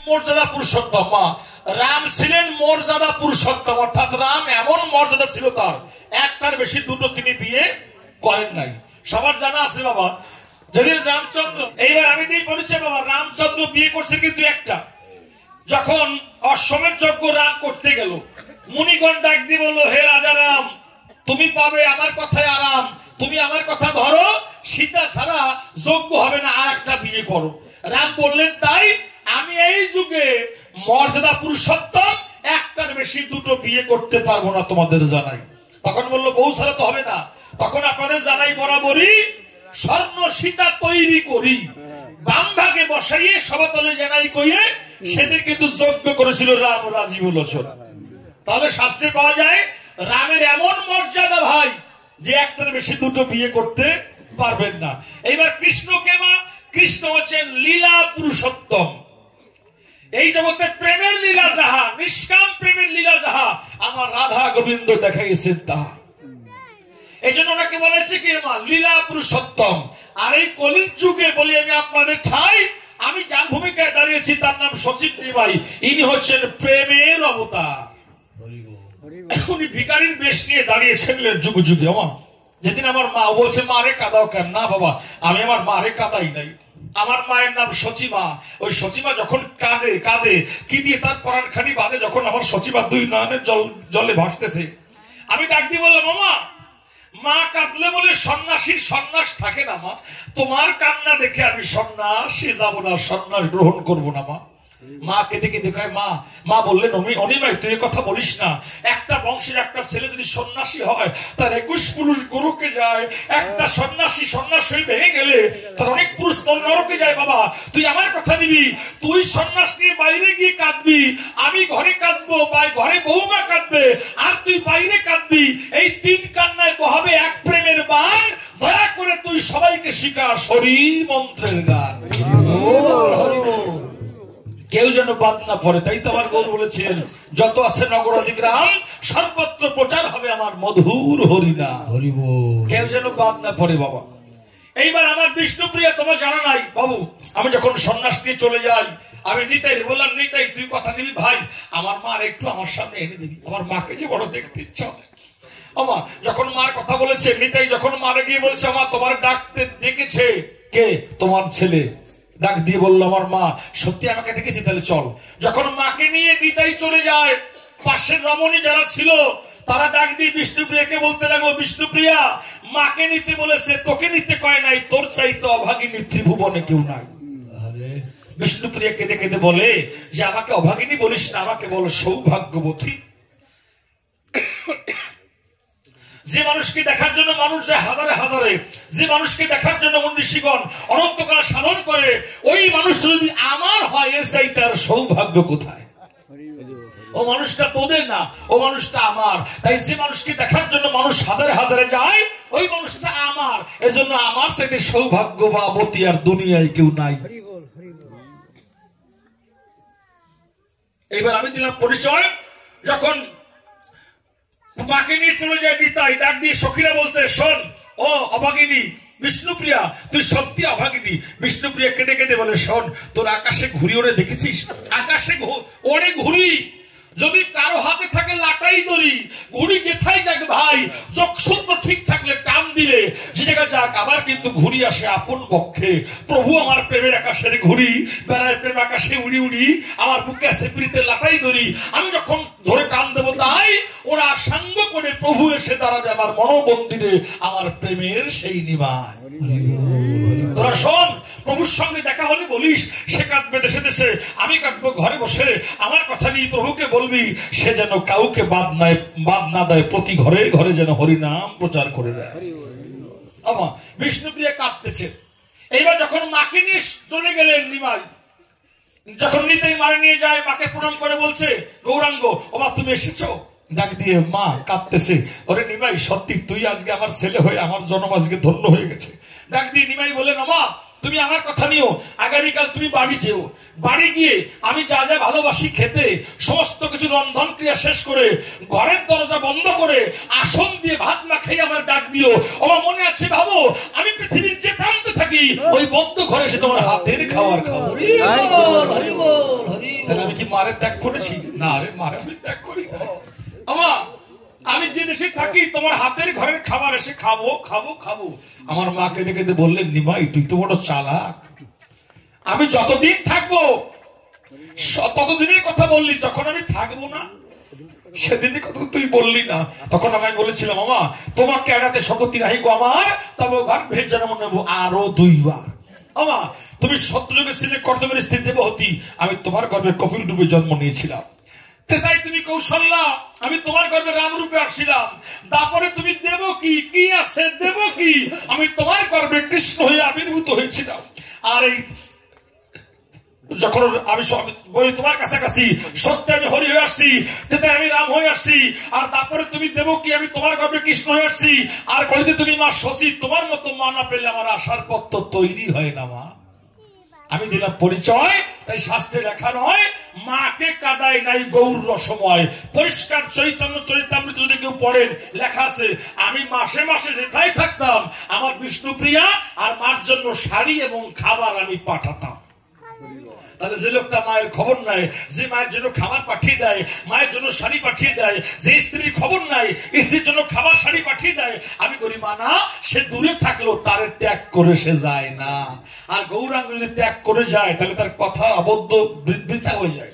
মর্যাদা পুরুষোত্তম। মা, রাম ছিলেন মর্যাদা পুরুষোত্তম, অর্থাৎ রাম এমন মর্যাদা ছিল তার, একটার বেশি দুটো তিনি বিয়ে করেন নাই। সবার জানা আছে বাবা। যদি রামচন্দ্র, এইবার আমি দিয়ে পরিচয় বাবা, রামচন্দ্র বিয়ে করছে কিন্তু একটা। যখন অশ্বমেধ যজ্ঞ রাম করতে গেল, মুনিগণ ডাক দিয়ে বললো, হে রাজা রাম, তুমি পাবে আমার কথায় আরাম, তুমি আমার কথা ধরো, সীতা ছাড়া যজ্ঞ হবে না, আর একটা বিয়ে করো। রাম বললেন, তাই আমি এই যুগে মর্যাদা পুরুষোত্তম, একটার বেশি দুটো বিয়ে করতে পারবো না, তোমাদের জানাই। তখন বললো, বউ ছাড়া তো হবে না। তখন আপনাদের জানাই বরাবরই স্বর্ণ সীতা তৈরি করি, বাম ভাগে বসাইয়ে সবাতলে জানাই কইয়ে সেদিন কিন্তু যজ্ঞ করেছিল রাম রাজীব লোচন। তাহলে শাস্ত্রে পাওয়া যায় রামের এমন মর্যাদা ভাই যে একটার বেশি দুটো বিয়ে করতে পারবেন না। এইবার কৃষ্ণকে মা, কৃষ্ণ হচ্ছেন লীলা পুরুষোত্তম। এই জগতে প্রেমের লীলা যাহা, নিষ্কাম প্রেমের লীলা যাহা, আমার রাধা গোবিন্দ দেখাইছেন তাহা। এই জন্য ওনাকে বলেছে কি মা, লীলা পুরুষোত্তম। আর এই কলির যুগে বলি আমি আপনাদের ঠাই, আমি যার ভূমিকায় দাঁড়িয়েছি তার নাম সচিব ভাই, ইনি হচ্ছেন প্রেমের অবতার। উনি ভিখারির বেশ নিয়ে দাঁড়িয়েছেন যুগ যুগে। আমার যেদিন আমার মা বলছে, মা রে কাঁদাও কেন? না বাবা, আমি আমার মা রে কাঁদাই নাই। আমার মায়ের নাম সচিমা। ওই সচিমা যখন কাঁদে কাঁদে কি দিয়ে তার পরাণখানি বাঁধে, যখন আমার সচিমা দুই নয়নের জলে ভাসতেছে, আমি ডাক দিয়ে বললাম, মামা, মা কাঁদলে বলে সন্ন্যাসীর সন্ন্যাস থাকে না মা, তোমার কান্না দেখে আমি সন্ন্যাসে যাবো না, সন্ন্যাস গ্রহণ করবো না মা। মা কেঁদে কেঁদে কয়, মা, মা বললেন, অনিমাই তুই কথা বলিস না, একটা বংশের একটা ছেলে যদি সন্ন্যাসী হয় তার 21 পুরুষ গরুকে যায়, একটা সন্ন্যাসী সন্ন্যাস হয়ে ভেঙে গেলে তার অনেক পুরুষ নরকে যায়। বাবা তুই আমার কথা দিবি, তুই সন্ন্যাস নিয়ে বাইরে গিয়ে কাঁদবি, আমি ঘরে কাঁদবো, ঘরে বউমা কাঁদবে, আর তুই বাইরে কাঁদবি, এই তিন কান্নায় বহাবে এক প্রেমের বান। দয়া করে তুই সবাইকে শিখা হরি মন্ত্রের গান, কেউ যেন বাদ না পড়ে। তাই তো আমার গৌর বলেছিলেন, যত আছে নগরাদি গ্রাম সর্বত্র প্রচার হবে আমার মধুর হরিনা, কেউ যেন বাদ না পড়ে বাবা। এইবার আমার বিষ্ণুপ্রিয়া তোমার জানা নাই বাবু, আমি যখন সন্ন্যাস নিয়ে চলে যাই, আমি নিতাই বললাম, নিতাই তুই কথা দিবি ভাই, আমার মার একটু আমার সামনে এনে দিবি, আমার মাকে যে বড় দেখতে ইচ্ছা হয়। আমা যখন মার কথা বলেছে, নিতাই যখন মারে গিয়ে বলছে, আমার তোমার ডাকতে ডেকেছে কে? তোমার ছেলে। ডাক দিয়ে বললো, আমার মা সত্যি আমাকে ডেকেছে, তাহলে চল। যখন মাকে নিয়ে নিতাই চলে যায়, পাশের রমণী যারা ছিল তারা ডাক দিয়ে বিষ্ণুপ্রিয়াকে বলতে লাগলো, বিষ্ণুপ্রিয়া মাকে নিতে বলেছে, তোকে নিতে কয় নাই, তোর চাইতে অভাগিনী ত্রিভুবনে কেউ নাই। বিষ্ণুপ্রিয়া কেঁদে কেঁদে বলে যে, আমাকে অভাগিনী বলিস না, আমাকে বলো সৌভাগ্যবতী। যে মানুষকে দেখার জন্য মানুষ যায় হাজারে হাজারে, যে মানুষকে দেখার জন্য ঋষিগণ অনন্তকাল সাধন করে, ওই মানুষটা যদি আমার হয়, এর চাইতে আর সৌভাগ্য কোথায়? ও মানুষটা তোদের না, ও মানুষটা আমার। তাই যে মানুষকে দেখার জন্য মানুষ হাজারে হাজারে যায়, ওই মানুষটা আমার। এজন্য আমার চাইতে সৌভাগ্য বা বতী আর দুনিয়ায় কেউ নাই। এবার আমি দিলাম পরিচয়। যখন মাকে নিয়ে চলে যায় নিতাই, ডাক দিয়ে সখীরা বলছে, শোন ও অভাগিনী বিষ্ণুপ্রিয়া, তুই সত্যি অভাগিনী। বিষ্ণুপ্রিয়া কেঁদে কেঁদে বলে, শোন, তোর আকাশে ঘুরি ওরে দেখেছিস? আকাশে ওরে ঘুরি যদি কারো হাতে থাকে লাটাই দড়ি, ঘুড়ি যেথায় যাক ভাই, যোগসূত্র ঠিক থাকলে টান দিলে যে জায়গা যাক, আবার কিন্তু ঘুড়ি আসে আপন পক্ষে। প্রভু আমার প্রেমের আকাশের ঘুড়ি, বেড়ায় প্রেম আকাশে উড়ি উড়ি, আমার বুকে আছে প্রীতের লাটাই দড়ি। আমি যখন ধরে টান দেবো, তাই ওরা সাঙ্গ করে প্রভু এসে দাঁড়াবে আমার মনোমন্দিরে, আমার প্রেমের সেই নিবায়। তোরা শোন, প্রভুর সঙ্গে দেখা হলে বলিস, সে কাঁদবে দেশে দেশে, আমি কাঁদবো ঘরে বসে। আমার কথা নিয়ে প্রভুকে বলবি, সে যেন কাউকে বাদ না দেয়, প্রতি ঘরে ঘরে যেন হরিনাম প্রচার করে দেয়। আমা বিষ্ণুপ্রিয়া কাঁদতেছে। এইবার যখন মাকে নিয়ে চলে গেলেন নিমাই, যখন নিতেই মারে নিয়ে যায়, মাকে প্রণাম করে বলছে, গৌরাঙ্গ ও মা তুমি এসেছো? ডাক দিয়ে মা কাঁদতেছে, ওরে নিমাই সত্যি তুই আজকে আমার ছেলে হয়ে আমার জন্ম আজকে ধন্য হয়ে গেছে। ডাক দিয়ে নিমাই বললেন, মা তুমি আমার কথা নিও, আগামীকাল তুমি বাড়ি যেও, বাড়ি গিয়ে আমি যা যা ভালোবাসি খেতে, সমস্ত কিছু রন্ধন ক্রিয়া শেষ করে ঘরের দরজা বন্ধ করে আসন দিয়ে ভাত না খেয়ে আমার ডাক দিও। আমার মনে আছে ভাবো, আমি পৃথিবীর যে প্রান্তে থাকি, ওই বদ্ধ ঘরে সে তোমার হাতের খাবার খাবো। মারে ত্যাগ করেছি? না রে, মারে আমি ত্যাগ করি না। আমা আমি যে দেশে থাকি তোমার হাতের ঘরের খাবার এসে খাবো খাবো খাবো। আমার মা কেঁদে কেঁদে বললেন, নিমাই তুই তো বড় চালাক, আমি যতদিন থাকবো ততদিনের কথা বললি, যখন আমি থাকবো না সেদিনের কথা তুই বললি না। তখন আমি বলেছিলাম, মামা তোমাকে এড়াতে শক্তি নাহি গো আমার, তবে ঘর ভেজ জন্ম নেব আরো 2 বার। আমা তুমি সত্যযুগে ছিলে কর্দমের স্ত্রী দেবহতী, আমি তোমার গর্ভে কপিল রূপে জন্ম নিয়েছিলাম। তাই তুমি কৌশল্যা, আমি তোমার গর্ভে রাম রূপে আসছিলাম। তারপরে তুমি দেবকী, কি আছে দেবকী, আমি তোমার গর্ভে কৃষ্ণ হয়ে আবির্ভূত হয়েছিলাম। আর এই যখন আমি বলি তোমার কাছাকাছি সত্যি আমি হরি হয়ে আসছি, তাই আমি রাম হয়ে আসছি। আর তারপরে তুমি দেবকী, আমি তোমার গর্ভে কৃষ্ণ হয়ে আসছি। আর কলিতে তুমি মা শশী, তোমার মতো মা না পেলে আমার আসার পথ তো তৈরি হয় না। মা আমি দিলাম পরিচয়, তাই শাস্ত্রে লেখা নয় মাকে কাদায় নাই গৌর রসময়। পরিষ্কার চৈতন্য চরিতামৃত যদি কেউ পড়েন, লেখা আছে আমি মাসে মাসে যেথায় থাকতাম আমার বিষ্ণুপ্রিয়া আর মার জন্য শাড়ি এবং খাবার আমি পাঠাতাম। তাহলে যে লোকটা মায়ের খবর নাই, যে মায়ের জন্য খাবার পাঠিয়ে দেয়, মায়ের জন্য শাড়ি পাঠিয়ে দেয়, যে স্ত্রীর খবর নাই, স্ত্রীর জন্য খাবার শাড়ি পাঠিয়ে দেয়, আমি করি মানা সে দূরে থাকলো তার ত্যাগ করে সে যায় না। আর গৌরাঙ্গ যদি ত্যাগ করে যায় তাহলে তার কথা অবদ্ধ বৃদ্ধা হয়ে যায়।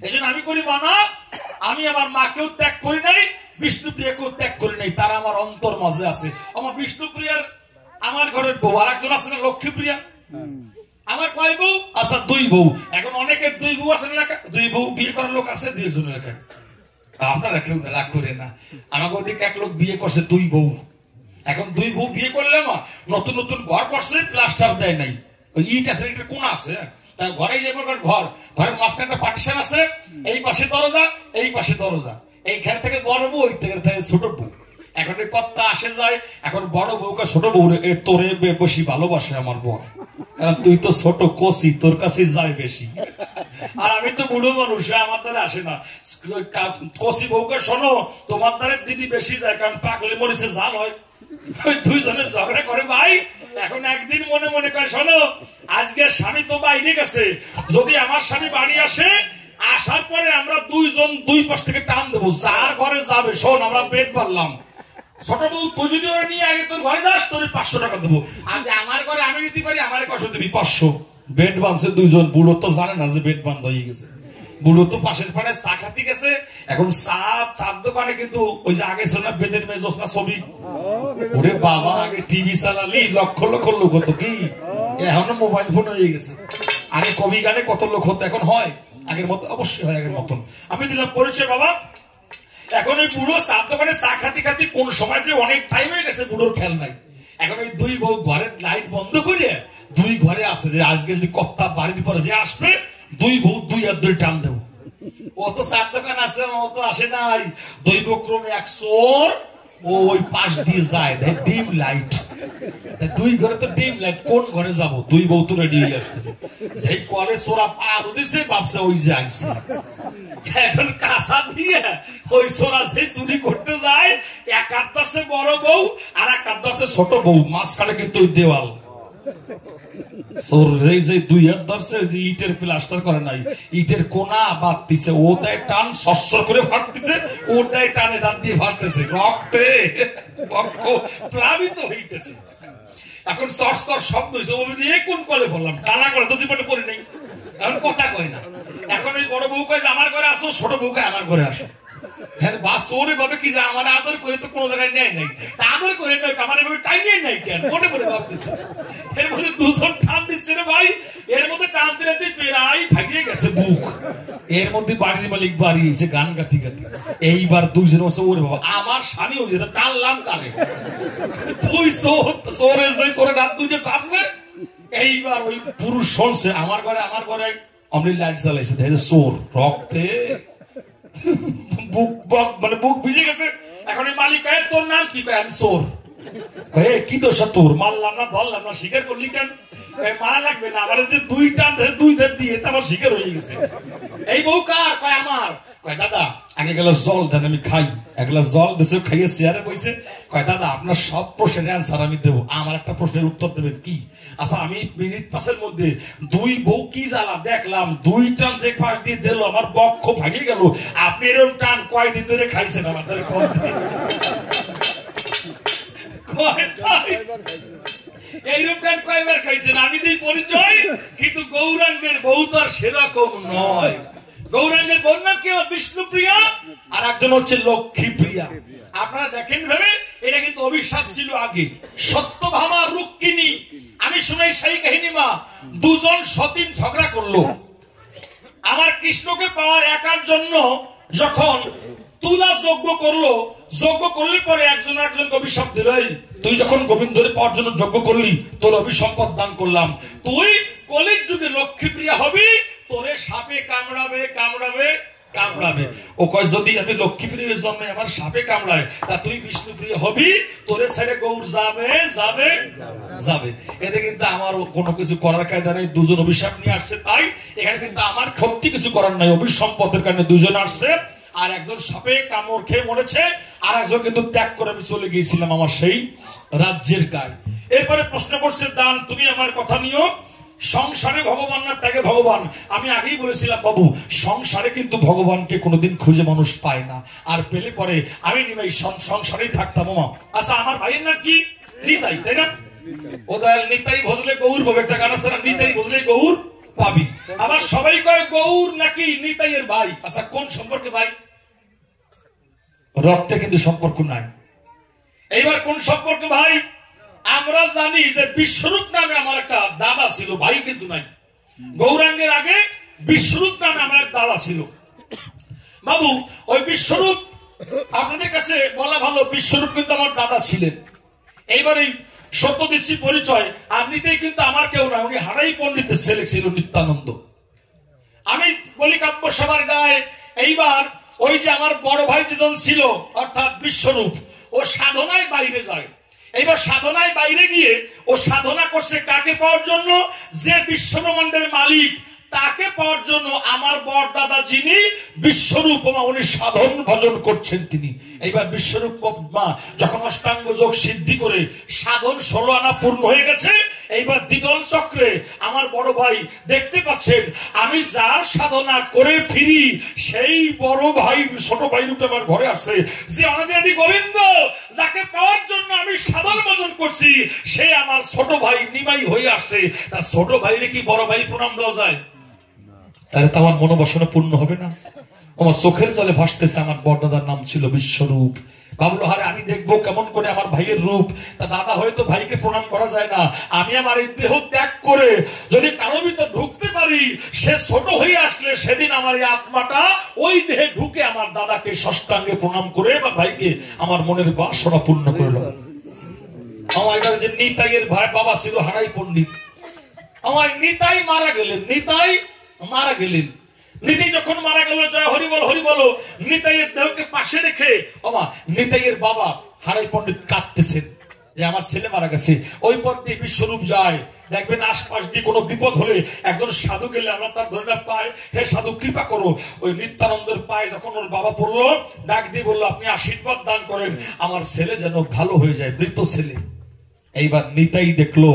এই জন্য আমি করি মানা আমি আমার মাকেও ত্যাগ করি নাই, বিষ্ণুপ্রিয়াকেও ত্যাগ করি নাই, তারা আমার অন্তর মাঝে আছে। আমার বিষ্ণুপ্রিয়ার আমার ঘরের বউ আর একজন আছে না লক্ষ্মীপ্রিয়া, আমার কয় বউ? আচ্ছা 2 বউ। এখন অনেকের 2 বউ আছে না, 2 বউ বিয়ে করার লোক আছে 2 জনের এলাকায়। আপনারা কেউ রাগ করে না, আমাকে ওদিকে এক লোক বিয়ে করছে 2 বউ। এখন 2 বউ বিয়ে করলে নতুন নতুন ঘর করছে, প্লাস্টার দেয় নাই, ওই ইট আছে, একটা কোণ আছে, তার ঘরে যে ঘরের মাঝখানে একটা পার্টিশন আছে, এই পাশে দরজা এই পাশে দরজা, এইখান থেকে বড় বউ, ওই থেকে ছোট বউ। এখন এই কথা আসে যায়, এখন বড় বউকে ছোট বউ তোরে বেশি ভালোবাসে আমার বর, কারণ তুই তো ছোট কষি, তোর কাছে যায় বেশি। আর আমি তো বুড়ো মানুষ, আমার দ্বারা আসে না। কষি বউকে শোনো, তোমার দ্বারা দিদি বেশি যায়, কারণ পাকলে মরিছে জাল হয়, ওই 2 জনের ঝগড়া করে ভাই। এখন একদিন মনে মনে করে শোনো, আজকে স্বামী তো বাইরে গেছে, যদি আমার স্বামী বাড়ি আসে, আসার পরে আমরা 2 জন 2 পাশ থেকে টান দেবো, যার ঘরে যাবে শোন আমরা পেট পারলাম, ছোট বউ তুই যদি ওরা নিয়ে আগে তোর ঘরে যাস তোর 500 টাকা দেবো, আর আমার ঘরে আমি দিতে পারি আমার কষ্ট দিবি 500। বেড বাঁধছে 2 জন, বুড়ো তো জানে না যে বেড বাঁধ হয়ে গেছে, বুড়ো তো পাশের পাড়ায় চা খাতে গেছে। এখন চার দোকানে কিন্তু ওই যে আগে ছিল না বেদের মেজস না ছবি, ওরে বাবা আগে টিভি চালালি লক্ষ লক্ষ লোক হতো, কি এখন মোবাইল ফোন হয়ে গেছে। আগে কবি গানে কত লোক হতো, এখন হয় আগের মতো? অবশ্যই হয় আগের মতন। আমি দিলাম পরিচয় বাবা। এখন ওই বুড়ো চার দোকানে চা খাতি খাতি কোন সময় যে অনেক টাইম হয়ে গেছে বুড়োর খেয়াল নাই। এখন ওই 2 বউ ঘরের লাইট বন্ধ করে 2 ঘরে আসে যে আজকে যদি কর্তা বাড়ির পরে যে আসবে 2 বউ 2 হাত ধরে টান দেবো। ও তো চার দোকান আসে, ও তো আসে নাই, দৈবক্রমে 1 চোর ওই পাশ দিয়ে যায়, ডিম লাইট, 2 ঘরে তো ডিম লাইট, কোন ঘরে যাবো? 2 বউ তো রেডি হয়ে আসতেছে, সেই কলে চোরা পা দিছে ভাবছে ওই যে আইছে। এখন কাঁচা দিয়ে ওই চোরা সেই চুরি করতে যায়, এক হাত ধরছে বড় বউ আর এক হাত ধরছে ছোট বউ, মাঝখানে কিন্তু ওই দেওয়াল। দুই হাত ধরছে, ইটের প্লাস্টার করে নাই, ইটের কোনা বাদ দিছে, ও দেয় টান সস্বর করে ফাটতেছে, ও দেয় টানে দাঁত দিয়ে ফাটতেছে, রক্তে প্লাবিত হইতেছে। এখন সস্তর শব্দ হয়েছে, ও বলছে কোন কলে বললাম, টানা করে তো জীবনে পড়ে নেই, এখন কথা কয় না। এখন ওই বড় বউ কয় যে আমার ঘরে আসো, ছোট বউ কয় আমার ঘরে আসো। হ্যাঁ বাস ওরে ভাবে কি যে আমার আদর করে তো কোনো জায়গায় নেয় নাই, আদর করে নয় আমার এভাবে টাইম নাই কেন মনে মনে ভাবতেছে। এর মধ্যে 2 জন টান দিচ্ছে রে ভাই, এর মধ্যে টান দিলে প্রায় ভাগিয়ে গেছে বুক। এর মধ্যে বাড়ির মালিক বাড়ি এসে গান গাতি গাতি, এইবার 2 জন বলছে ওরে বাবা আমার স্বামী হয়ে যেত, টানলাম কারে, তুই চোরে যাই চোরে রাত 2টে ছাড়ছে। এইবার ওই পুরুষ শুনছে আমার ঘরে অমনি লাইট জ্বালাইছে, দেখে চোর রক্তে বুক ভিজে গেছে। এখন এই মালিক তোর নাম কি? আমি চোর। কি দোষ তোর? মারলাম না ধরলাম না, স্বীকার করলি কেন? মারা লাগবে না, আমার যে 2 টান 2 ধাপ দিয়ে আমার স্বীকার হয়ে গেছে। এই বউ কার? কয় আমার। কয় দাদা আগে গ্লাস জল দেন আমি খাই। 1 গ্লাস জল দিয়েছে, খাইয়ে চেয়ারে বসে কয় দাদা আপনার সব প্রশ্নের অ্যান্সার আমি দেবো, আমার একটা প্রশ্নের উত্তর দেবেন কি? আচ্ছা আমি মিনিট 5-এর মধ্যে 2 বউ কি জ্বালা দেখলাম, 2 টান যে ফাঁস দিয়ে দিল আমার বক্ষ ভাঙিয়ে গেল। আপনি এরকম টান কয়দিন ধরে খাইছেন আমাদের? এইরকম টান কয়বার খাইছেন? আমি দিই পরিচয়, কিন্তু গৌরাঙ্গের বউ তো আর সেরকম নয়। গৌরাঙ্গের বউর নাম কি? বিষ্ণুপ্রিয়া, আর একজন হচ্ছে লক্ষ্মীপ্রিয়া। আপনারা দেখেন ভেবে, এটা কিন্তু অভিশাপ ছিল আগে। সত্যভামা রুক্মিণী, আমি শুনাই সেই কাহিনী মা। দুজন সতীন ঝগড়া করলো আমার কৃষ্ণকে পাওয়ার একার জন্য। যখন তুলা যজ্ঞ করলো, যজ্ঞ করলে পরে একজন একজনকে অভিশাপ দিল, তুই যখন গোবিন্দরে পাওয়ার জন্য যজ্ঞ করলি, তোর অভিসম্পদ দান করলাম, তুই কলির যুগে লক্ষ্মীপ্রিয়া হবি, তোরে সাপে কামড়াবে কামড়াবে কামড়াবে। ও কয় যদি আমি লক্ষ্মীপ্রিয় জন্মে আমার সাপে কামড়ায়, তা তুই বিষ্ণুপ্রিয় হবি, তোরে ছেড়ে গৌর যাবে যাবে যাবে। এতে কিন্তু আমার কোনো কিছু করার কায়দা নেই। দুজন অভিশাপ নিয়ে আসছে, তাই এখানে কিন্তু আমার ক্ষতি কিছু করার নাই। অভিসম্পদের কারণে দুজন আসছে, আর একজন সাপে কামড় খেয়ে মরেছে, আর একজন কিন্তু ত্যাগ করে আমি চলে গিয়েছিলাম আমার সেই রাজ্যের গায়ে। এরপরে প্রশ্ন করছে দান, তুমি আমার কথা নিও, সংসারে ভগবান না ত্যাগে ভগবান? আমি আগেই বলেছিলাম বাবু, সংসারে কিন্তু ভগবানকে কোনোদিন খুঁজে মানুষ পায় না, আর পেলে পরে আমি নিমাই সংসারেই থাকতাম। আচ্ছা, আমার ভাইয়ের নাম কি? নিতাই, তাই না? ও দয়াল, নিতাই ভজলে গৌর পাবে, একটা গান আছে না, নিতাই ভজলে গৌর পাবি। আবার সবাই কয় গৌর নাকি নিতাইয়ের ভাই। আচ্ছা, কোন সম্পর্কে ভাই? রক্তে কিন্তু সম্পর্ক নাই। এইবার কোন সম্পর্কে ভাই? আমরা জানি যে বিশ্বরূপ নামে আমার একটা দাদা ছিল, ভাই কিন্তু নাই। গৌরাঙ্গের আগে বিশ্বরূপ নামে আমার এক দাদা ছিল বাবু। ওই বিশ্বরূপ আপনাদের কাছে বলা ভালো, বিশ্বরূপ কিন্তু আমার দাদা ছিলেন। এইবার এই সত্য দিচ্ছি পরিচয়, আপনিতেই কিন্তু আমার কেউ না, উনি হারাই পণ্ডিতের ছেলে ছিল, নিত্যানন্দ। আমি বলি কাব্য সভার গায়ে, এইবার ওই যে আমার বড় ভাই যেজন ছিল অর্থাৎ বিশ্বরূপ, ও সাধনায় বাইরে যায়। এইবার সাধনায় বাইরে গিয়ে ও সাধনা করছে কাকে পাওয়ার জন্য? যে বিশ্বব্রহ্মাণ্ডের মালিক, তাকে পাওয়ার জন্য। আমার বড় দাদা যিনি বিশ্বরূপ মা, উনি সাধন ভজন করছেন তিনি। এইবার বিশ্বরূপ মা যখন অষ্টাঙ্গ যোগ সিদ্ধি করে সাধন 16 আনা পূর্ণ হয়ে গেছে, এইবার দ্বিদল চক্রে আমার বড় ভাই দেখতে পাচ্ছেন, আমি যার সাধনা করে ফিরি, সেই বড় ভাই ছোট ভাই রূপে আমার ঘরে আসে। যে অনাদি গোবিন্দ, যাকে পাওয়ার জন্য আমি সাধন ভজন করছি, সে আমার ছোট ভাই নিমাই হয়ে আসছে। তার ছোট ভাইরে কি বড় ভাই প্রণাম দেওয়া যায়? তাহলে তো আমার মনোবাসনা পূর্ণ হবে না। আমার চোখের জলে ভাসতেছে, আমার বড়দাদার নাম ছিল বিশ্বরূপ। ভাবলো, হারে আমি দেখবো কেমন করে আমার ভাইয়ের রূপ। তা দাদা হয়তো ভাইকে প্রণাম করা যায় না, আমি আমার এই দেহ ত্যাগ করে যদি কারো ভিতর ঢুকতে পারি, সে ছোট হয়ে আসলে সেদিন আমার এই আত্মাটা ওই দেহে ঢুকে আমার দাদাকে ষষ্ঠাঙ্গে প্রণাম করে বা ভাইকে আমার মনের বাসনা পূর্ণ করল। আমার যে নিতাইয়ের ভাই বাবা ছিল হারাই পণ্ডিত। আমার নিতাই মারা গেলেন, নিতাই মারা গেলেন। নিতাই যখন মারা গেল, জয় হরি বল হরি বলো, নিতাইয়ের দেহকে পাশে রেখে আমার নিতাইয়ের বাবা হারাই পণ্ডিত কাঁদতেছেন যে আমার ছেলে মারা গেছে। ওই পথ দিয়ে বিশ্বরূপ যায়, দেখবেন আশপাশ দিয়ে কোনো বিপদ হলে একজন সাধু গেলে আমরা তার ধরে না পাই, হে সাধু কৃপা করো। ওই নিত্যানন্দের পায়ে যখন ওর বাবা পড়লো, ডাক দিয়ে বললো, আপনি আশীর্বাদ দান করেন আমার ছেলে যেন ভালো হয়ে যায়, মৃত ছেলে। এইবার নিতাই দেখলো,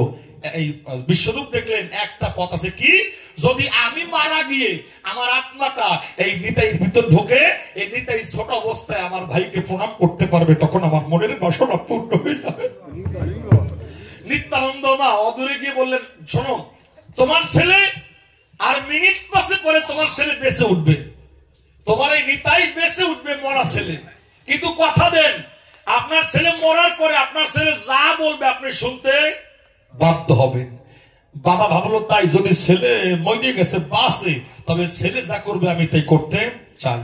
এই বিশ্বরূপ দেখলেন একটা পথ আছে, কি যদি আমি মারা গিয়ে আমার আত্মাটা এই নিতাইয়ের ভিতর ঢোকে, এই নিতাই ছোট অবস্থায় আমার ভাইকে প্রণাম করতে পারবে, তখন আমার মনের বাসনা পূর্ণ হয়ে যাবে। নিত্যানন্দ মা অদূরে গিয়ে বললেন, শোনো, তোমার ছেলে আর মিনিট পাশে পরে তোমার ছেলে বেঁচে উঠবে, তোমার এই নিতাই বেঁচে উঠবে, মরা ছেলে। কিন্তু কথা দেন, আপনার ছেলে মরার পরে আপনার ছেলে যা বলবে আপনি শুনতে বাধ্য হবেন। বাবা ভাবলো, তাই যদি ছেলে মরে গেছে বাসে, তবে ছেলে যা করবে আমি তাই করতে চাই।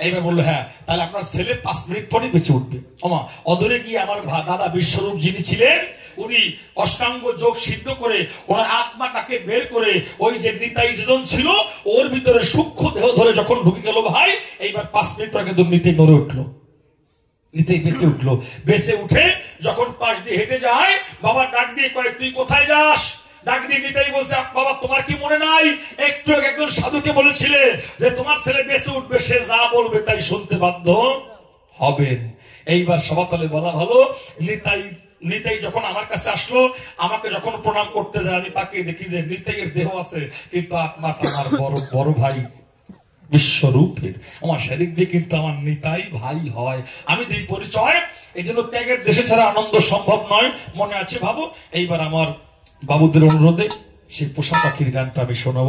এইবার বললো, হ্যাঁ তাহলে আপনার ছেলে 5 মিনিট পরে বেঁচে উঠবে। ওমা অদূরে গিয়ে আমার দাদা বিশ্বরূপ যিনি ছিলেন, উনি অষ্টাঙ্গ যোগ সিদ্ধ করে ওনার আত্মাটাকে বের করে ওই যে নিতাই যেজন ছিল ওর ভিতরে সূক্ষ্ম দেহ ধরে যখন ঢুকে গেল ভাই, এইবার 5 মিনিট পরে কিন্তু নিতাই নড়ে উঠলো, নিতাই বেঁচে উঠলো। বেঁচে উঠে যখন পাশ দিয়ে হেঁটে যায়, বাবা ডাক দিয়ে কয়, তুই কোথায় যাস? ডাক দিয়ে নিতাই বলছে, বাবা তোমার কি মনে নাই একটু একজন সাধুকে বলেছিলে যে তোমার ছেলে বেঁচে উঠবে, সে যা বলবে তাই শুনতে বাধ্য হবেন। এইবার সবাতলে বলা ভালো, নিতাই যখন আমার কাছে আসলো, আমাকে যখন প্রণাম করতে যায়, আমি তাকে দেখি যে নিতাইয়ের দেহ আছে কিন্তু আত্মাটা আমার বড় ভাই বিশ্বরূপের। আমার সেদিক দিয়ে কিন্তু আমার নিতাই ভাই হয়, আমি দিই পরিচয়। এই জন্য ত্যাগের দেশে ছাড়া আনন্দ সম্ভব নয়। মনে আছে বাবু? এইবার আমার বাবুদের অনুরোধে সেই পোষা পাখির গানটা আমি শোনাবো।